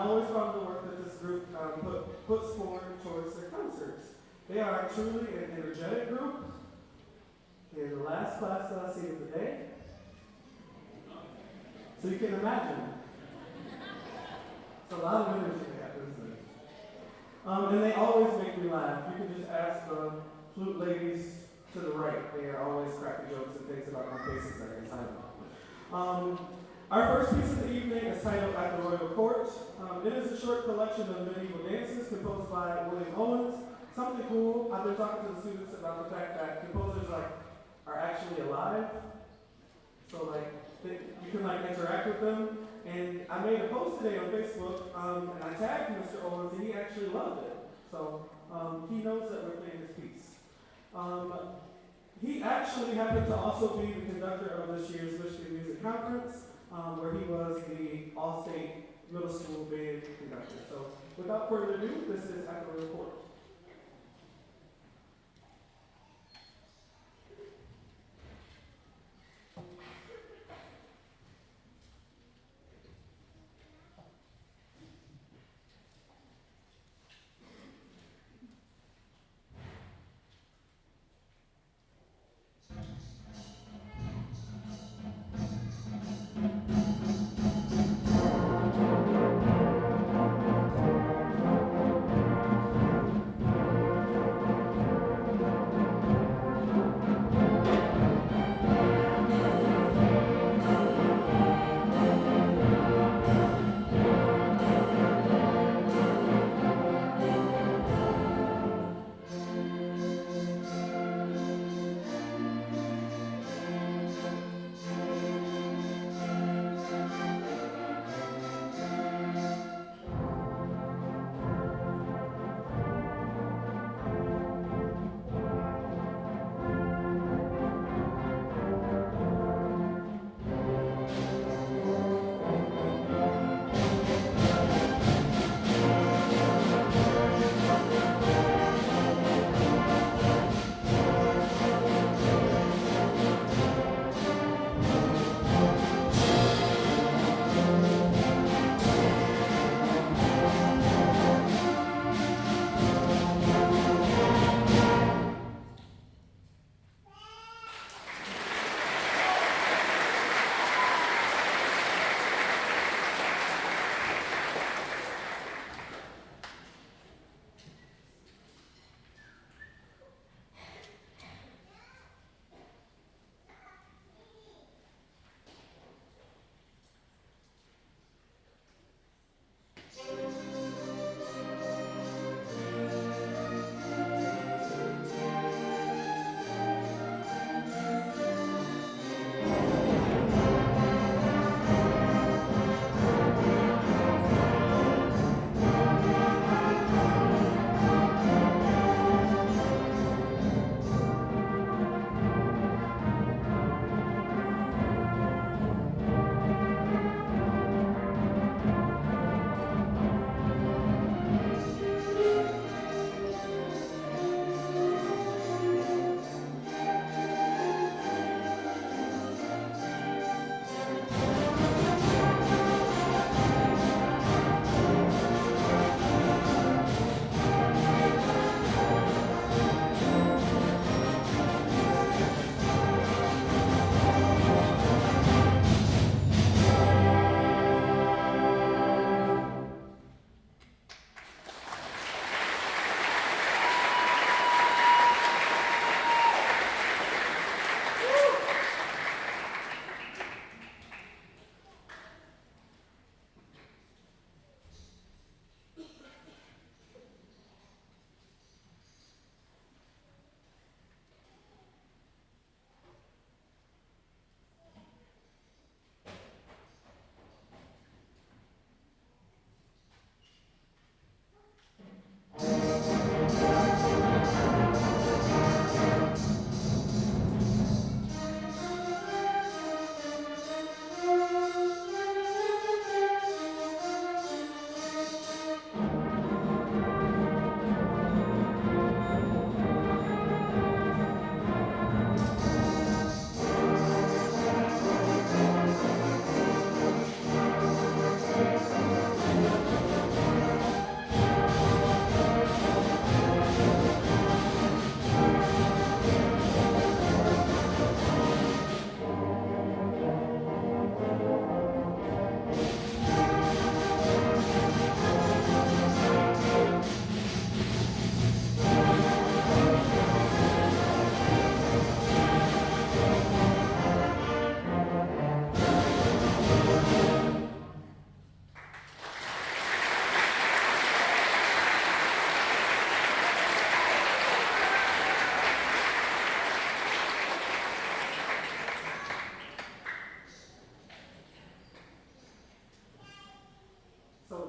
always found the work that this group puts forward towards their concerts. They are truly an energetic group. And the last class that I see of the day. So you can imagine. It's a lot of energy they have, isn't it? And they always make me laugh. You can just ask the flute ladies to the right. They are always cracking jokes and things about my faces that I can sign. Our first piece of the evening is titled At the Royal Court. It is a short collection of medieval dances composed by William Owens. Something cool, I've been talking to the students about the fact that composers are actually alive. So you can interact with them. And I made a post today on Facebook, and I tagged Mr. Owens, and he actually loved it. So he knows that we're playing his piece. He actually happened to also be the conductor of this year's Michigan Music Conference, where he was the all-state middle school band conductor. So without further ado, this is At the Royal Court.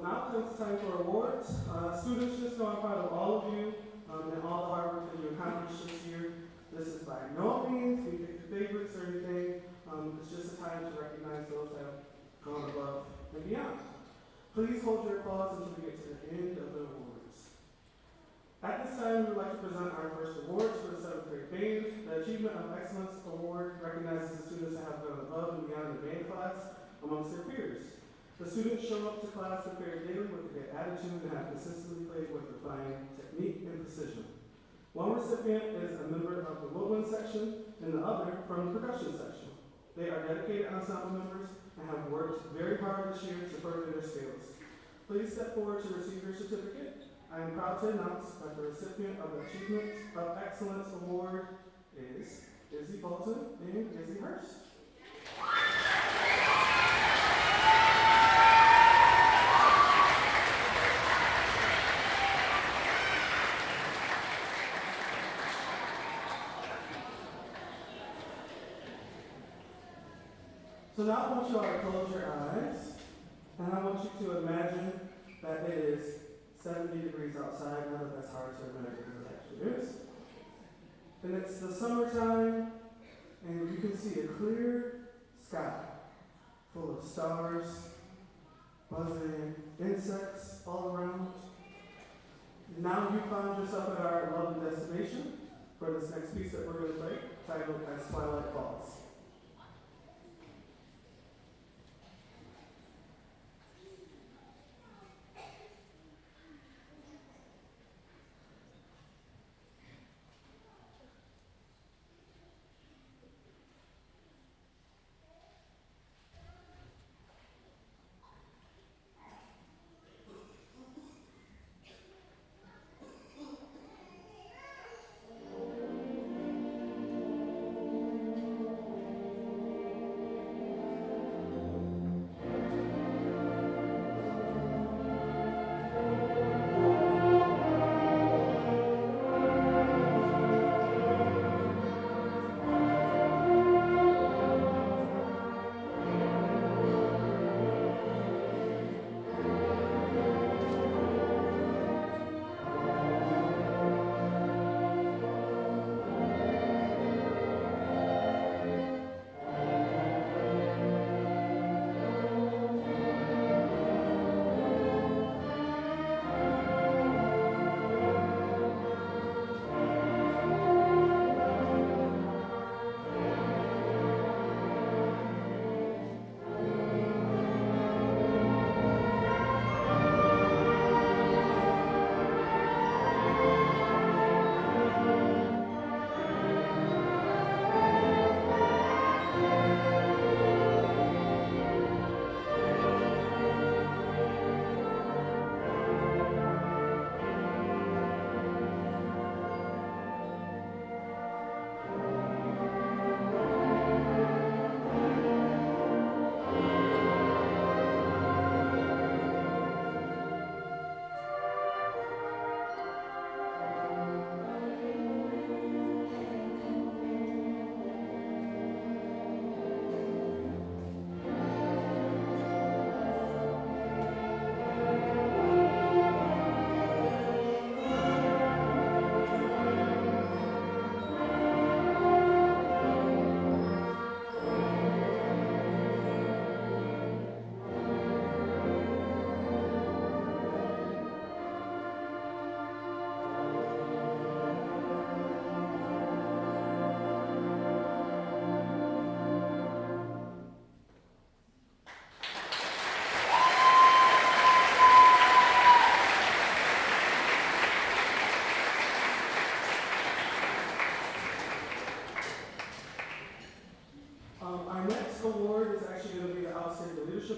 now comes the time for awards. Students, just know I'm proud of all of you and all the hard work that you accomplished this year. This is by no means we pick the favorites or anything. It's just a time to recognize those that have gone above and beyond. Please hold your applause until we get to the end of the awards. At this time, we would like to present our first awards for the 7th grade band. The Achievement of Excellence Award recognizes the students that have gone above and beyond the band class amongst their peers. The students show up to class prepared daily with a good attitude and have consistently played with refined technique and precision. One recipient is a member of the woodwind section and the other from the percussion section. They are dedicated ensemble members and have worked very hard this year to further their skills. Please step forward to receive your certificate. I am proud to announce that the recipient of the Achievement of Excellence Award is Izzy Bolton and Izzy Hurst. So now I want you all to close your eyes, and I want you to imagine that it is 70 degrees outside. I know that's hard to imagine because it actually is. And it's the summertime, and you can see a clear sky full of stars, buzzing, insects all around. Now you found yourself at our lovely destination for this next piece that we're going to play, titled As Twilight Falls.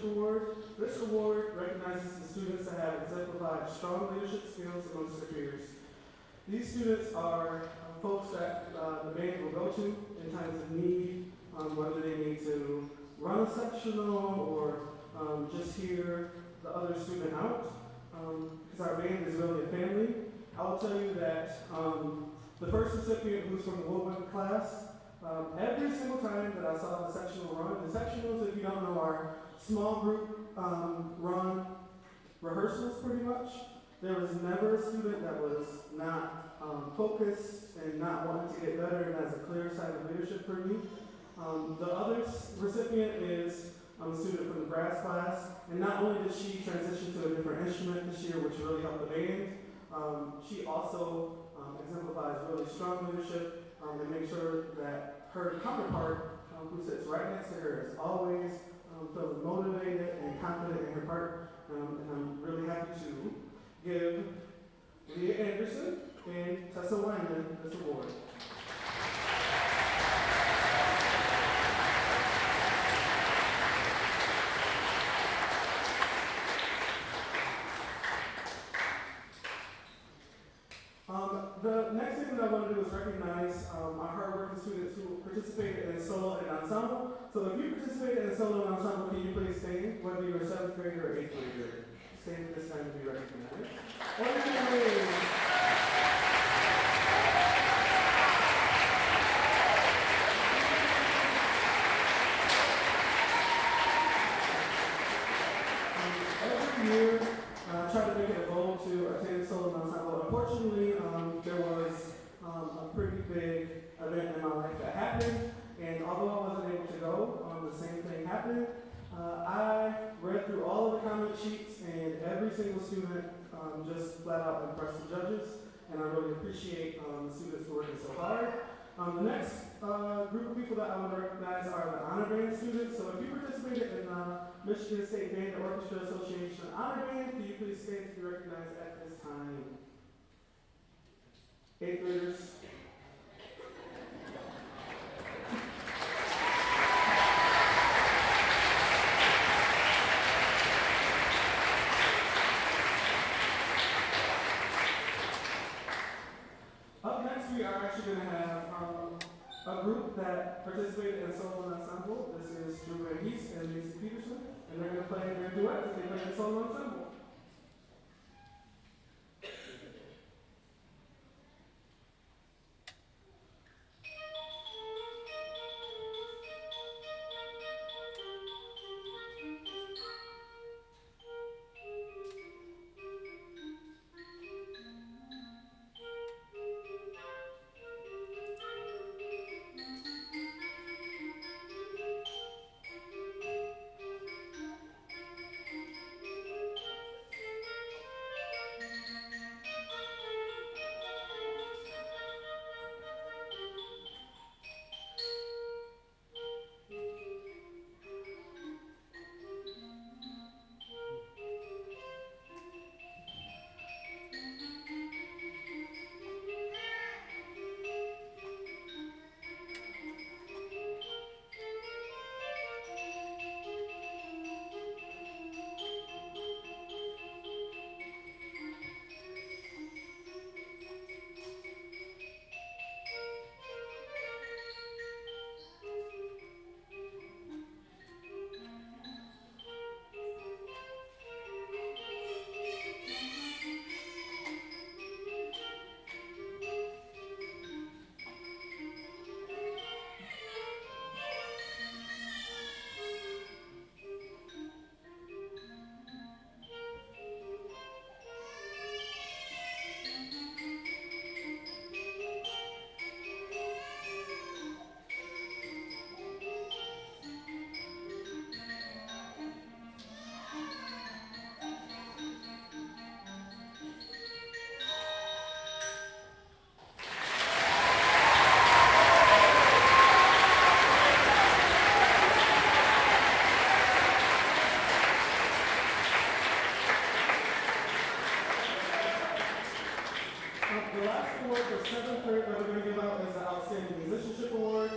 Award. This award recognizes the students that have exemplified strong leadership skills amongst their peers. These students are folks that the band will go to in times of need, whether they need to run a sectional or just hear the other student out, because our band is really a family. I will tell you that the first recipient, who's from the woodwind class, every single time that I saw the sectionals, if you don't know, our small group run rehearsals pretty much. There was never a student that was not focused and not wanting to get better and has a clear sign of leadership for me. The other recipient is a student from the brass class, and not only did she transition to a different instrument this year, which really helped the band, she also exemplifies really strong leadership and makes sure that her counterpart, who sits right next to her, is always feeling motivated and confident in her part. And I'm really happy to give Leah Anderson and Tessa Wyman this award. The next thing that I want to do is recognize our hardworking students who participated in solo and ensemble. So if you participated in solo and ensemble, can you please stand, whether you're a 7th grader or 8th grader? Stand this time to be recognized. Every year, I try to make it a goal to attend solo and ensemble. Unfortunately, there was a pretty big event in my life that happened, and although I wasn't able to go, the same thing happened. I read through all of the comment sheets, and every single student just flat out impressed the judges, and I really appreciate the students for working so hard. The next group of people that I want to recognize are the honor band students. So if you participated in the Michigan State Band and Orchestra Association honor band, can you please stand to be recognized at this time? 8th graders. Up next, we are actually going to have a group that participated in solo and ensemble. This is Drew Van Hees and Lacey Peterson, and they're going to play their duet as they play in solo ensemble. The last award for 7th grade that we're going to give out is the Outstanding Musicianship Award.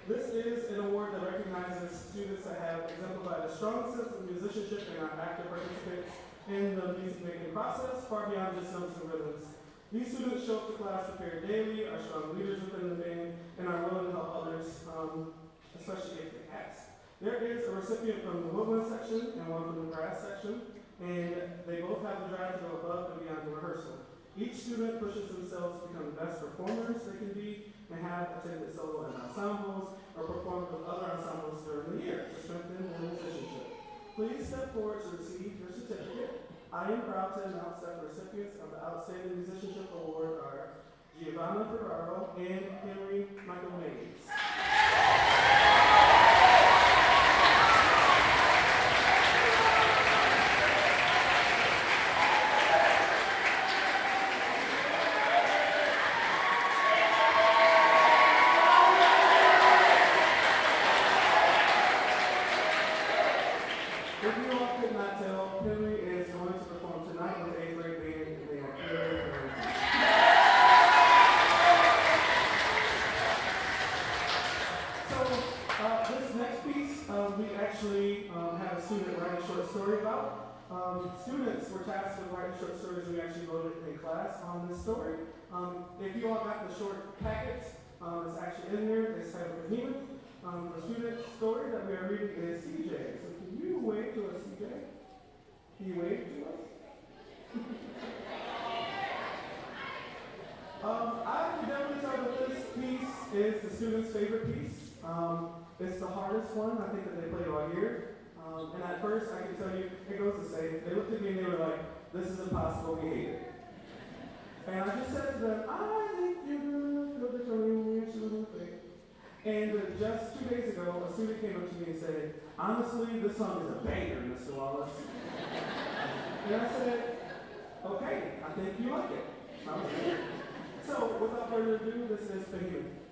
This is an award that recognizes students that have exemplified a strong sense of musicianship and are active participants in the music making process, far beyond just notes and rhythms. These students show up to class prepared daily, are strong leaders within the band, and are willing to help others, especially if they ask. There is a recipient from the woodwind section and one from the brass section, and they both have the drive to go above and beyond the rehearsal. Each student pushes themselves to become the best performers they can be and have attended solo and ensembles or performed with other ensembles during the year to strengthen their musicianship. Please step forward to receive your certificate. I am proud to announce that the recipients of the Outstanding Musicianship Award are Giovanna Ferraro and Henry Michael Mays. If you all could not tell, Henry is going to perform tonight with the 8th grade band, and they are very, very good. So, this next piece, we actually had a student write a short story about. Students were tasked with writing short stories. We actually wrote it in class on this story. If you all got the short packet, it's actually in there. It's titled Behemoth. The student story that we are reading is CJ. So can you wave to us, CJ? Can you wave to us? I can definitely tell that this piece is the student's favorite piece. It's the hardest one, I think, that they played all year. And at first, I can tell you, it goes to say, they looked at me and they were like, this is impossible, we hate it. And I just said to them, I think you're going to feel differently when we actually look at it. And just 2 days ago, a student came up to me and said, honestly, this song is a banger, Mr. Wallace. And I said, okay, I think you like it. So, without further ado, this is Behemoth.